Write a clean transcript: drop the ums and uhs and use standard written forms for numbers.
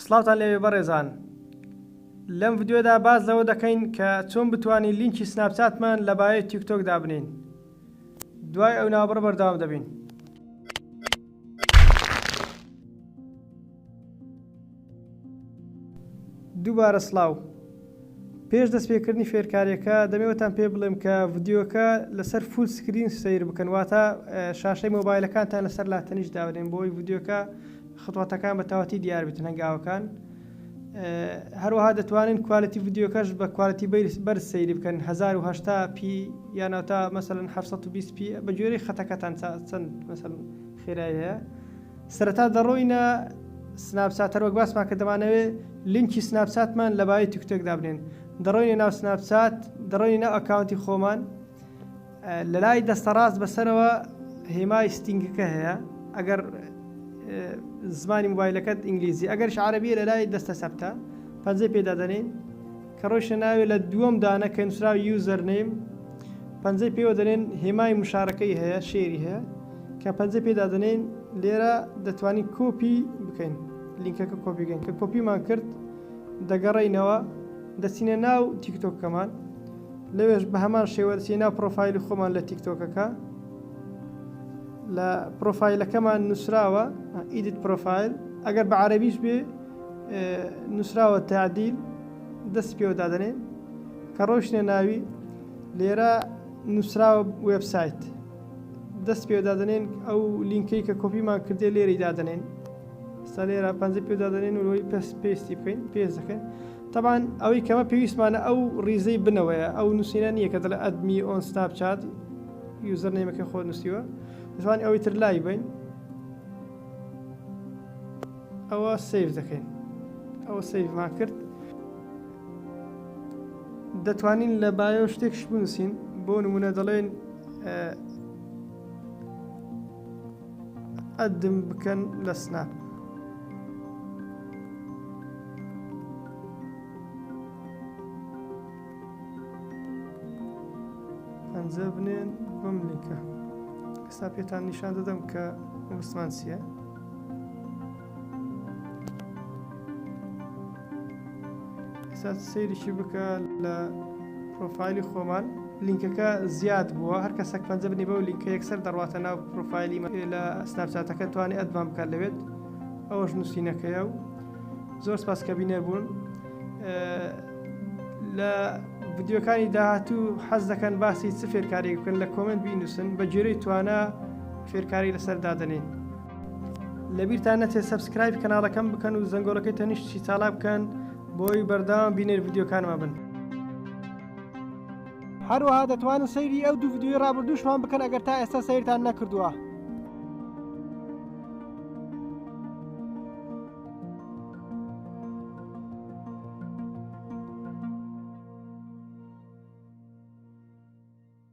سڵاوتان لێوێ بەڕێزان لەم ڤیدیۆدا باز لەوە دەکەین کە چۆن بتوانین لینکی سناپچاتمان لە بایۆی تیکتۆک دابنین دوای ئەو ناوبڕە بەردەوام دەبین. دووبارە سڵاو. پێش دەستپێکردنی فێرکاریەکە دەمەوێتان پێ بڵێم کە ڤیدیۆکە لەسەر فول سکرین سەیر بکەن، واتە شاشەی مۆبایلەکانتان لەسەر لاتەنیش داوەدەین بۆی ڤیدیۆکە خطواتەکان بە تەواتی دیار بێتن هەنگاوەکان. هەروەها دەتوانین کوالیتی ڤیدیۆکەش بە کوالیتی بەرز سەیری بکەن 1080p یانەوەتا مەسەڵەن 720p بە گوێرەی خەتەکەتان چەند مەسەڵەن خێرایی هەیە. سەرەتا دەڕۆینە سناپچات وەک باسمان کە دەمانەوێت لینکی سناپچاتمان لە بایۆی تیکتۆک دابنێن. دەڕۆینە ناو سناپچات، دەڕۆینە ناو ئەکاونتی خۆمان، لە لای دەستە ڕاست بەسەرەوە هێمای ستینگەکە هەیە ئەگەر زمانی مۆبایلەکەت ئینگلیزی، ئەگەرش عەرەبیە لە لای دەستە سەبتە پەنجەی پێدا دەنێن کە ڕۆیشە ناوێت لە دووەم دانە کە نووسراوی یوزەر نێم پەنجەی پێوە دەنێن هێمای مشارەکەی هەیە شێری هەیە کە پەنجەی پێدا دەنێن. لێرە دەتوانین کۆپی بکەین، لینکەکە کۆپی بکەین کە کۆپیمان کرد دەگەڕێینەوە دەچینە ناو تیکتۆکەمان، لەوێش بە هەمان شێوە دەچینە ناو پرۆفایلی خۆمان لە تیکتۆکەکە. لە پرۆفایلەکەمان نووسراوە ئیدیت پرۆفایل، ئەگەر بە عەرەبیش بێ نووسراوە تعدیل دەست پێوە دادەنێن کە ڕۆیشتە ناوی. لێرە نووسراوە وێبسایت دەست پێوە دادەنێن، ئەو لینکەی کە کۆپیمان کردێ لێرەی دادەنێن. ستا لێرە پەنجەی پێوە دادەنێن و لەوەی پێستی بکەین پێز دەکەین. طبعاً ئەوەی کەمە پێویستمانە ئەو ڕیزەی بنەوەیە، ئەو نووسینە نییە کە دەڵێ ئەدمی ئۆن سناپچات یوزەر نێمەکە خۆ نووسیوە، دەتوانین ئەوەی تر لای بین ئەوە سیڤ دەکەین. ئەوە سیڤمان کرد. دەتوانین لە بایۆ شتێکش بنووسین، بۆ نمونە دەڵێن ئەدم بکەن لە سناپ، پەنجە بنێن بەم لینکە. ئێستا پێتان نیشان دەدەم کە وستمان چییە. ئێستا سەیریشی بکە لە پرۆفایلی خۆمان. لینکەکە زیاد بووە، هەر کەسێک پەنجە بنی بەو لینکە یەکسەر دەڕواتە ناو پرۆفایلی لە سناپچاتەکە توانێت ئەدمان بکات لەوێت. ئەوەش نووسینەکەیە و زۆر سپاس کە بینێر بوون. لە ڤیدیۆکانی داهاتوو حەز دەکەن باسی چ فێرکاریەک بکەن لە کۆمنت بینووسن بە گوێرەی توانە فێرکاری لەسەر دادەنێن. لەبیرتان نەچێت سەبسکرایب کەناڵەکەم بکەن و زەنگۆڵەکەی تەنیشتی چاڵا بکەن بۆی بەردەوام بینێر ڤیدیۆکانمان بن. هەروەها دەتوانن سەیری ئەو دوو ڤیدیۆی ڕابردووشمان بکەن ئەگەر تا ئێستا سەیرتان نەکردووە.